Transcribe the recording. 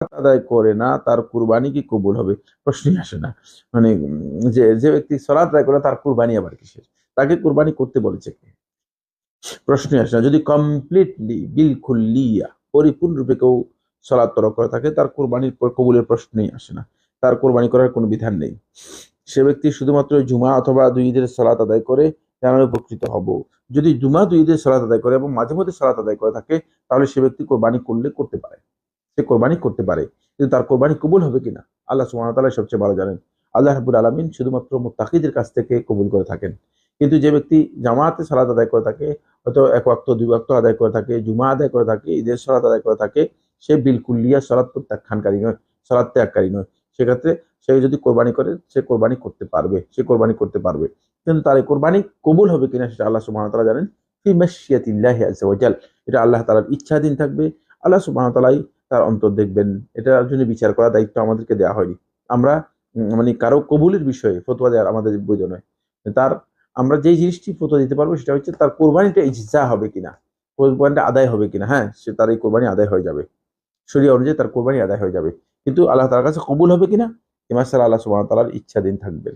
আদায় করে না তার কুরবানি কি কবুল হবে? প্রশ্নই আসে না। মানে যে যে ব্যক্তি সালাত আদায় করে তার কুরবানি আবার কিসের? তাকে কুরবানি করতে বলেছে কে? প্রশ্নই আসে না। যদি কমপ্লিটলি বিলকুল্লিয়া পরিপূর্ণরূপে কেউ সালাত তরক করে থাকে তার কুরবানির কবুলের প্রশ্নই আসে না। তার কুরবানি করার কোনো বিধান নেই। সে ব্যক্তি শুধুমাত্র জুমা অথবা দুই ঈদের সালাত আদায় করে যেন উপকৃত হব। যদি জুমা দুই ঈদের সালাত আদায় করে এবং মাঝে মধ্যে সালাত আদায় করে থাকে তাহলে সে ব্যক্তি কোরবানি করলে করতে পারে। সে কোরবানি করতে পারে, কিন্তু তার কোরবানি কবুল হবে কিনা আল্লাহ সুবহানাহু ওয়া তাআলা সবচেয়ে ভালো জানেন। আল্লাহ রাব্বুল আলামিন শুধুমাত্র মুত্তাকিদের কাছ থেকে কবুল করে থাকেন। কিন্তু যে ব্যক্তি জামাতে সালাত আদায় করে থাকে, হয়তো এক ওয়াক্ত দুই ওয়াক্ত আদায় করে থাকে, জুমা আদায় করে থাকে, ঈদের সালাত আদায় করে থাকে, সে বিলকুল্লিয়া সালাত প্রত্যাখ্যানকারী নয়, সালাত ত্যাগকারী নয়। সেক্ষেত্রে সে যদি কোরবানি করে সে কোরবানি করতে পারবে, সে কোরবানি করতে পারবে। কিন্তু তার এই কোরবানি কবুল হবে কিনা সেটা আল্লাহ সুবহানাহু ওয়া তাআলা জানেন। ফি মাশিয়াতিল্লাহি আযজা ওয়া জাল, এটা আল্লাহ তাআলার ইচ্ছাধীন থাকবে। আল্লাহ সুবহানাহু ওয়া তাআলাই তার অন্তর দেখবেন। এটার জন্য বিচার করার দায়িত্ব আমাদেরকে দেওয়া হয়নি। আমরা মানে কারো কবুলের বিষয়ে ফতোয়া দেওয়ার আমাদের বৈধ নয়। তার আমরা যেই জিনিসটি ফতোয়া দিতে পারবো সেটা হচ্ছে তার কোরবানিটা ইজজা হবে কিনা, কোরবানিটা আদায় হবে কিনা। হ্যাঁ, সে তার এই কোরবানি আদায় হয়ে যাবে, শরিয়া অনুযায়ী তার কোরবানি আদায় হয়ে যাবে। কিন্তু আল্লাহ তাআলার কাছে কবুল হবে কিনা এ মাসআলা আল্লাহ সুবহানাহু ওয়া তাআলার ইচ্ছাধীন থাকবে।